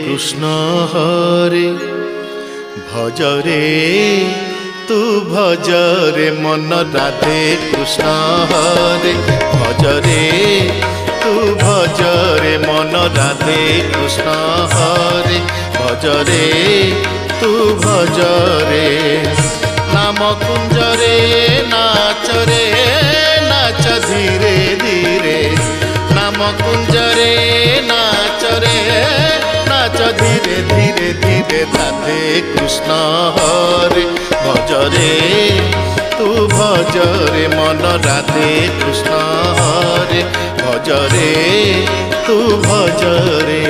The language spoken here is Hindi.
कृष्ण हरे भजरे तू भजरे मन राधे कृष्ण हरे भजरे तू भजरे मन राधे कृष्ण हरे भजरे तू भजरे नाम कुंजरे नाचरे नाच धीरे धीरे नाम कुंजरे नाचरे नाच धीरे धीरे धीरे राधे कृष्ण हरे भजरे तू भजरे मन राधे कृष्ण हरे भजरे तू भजरे।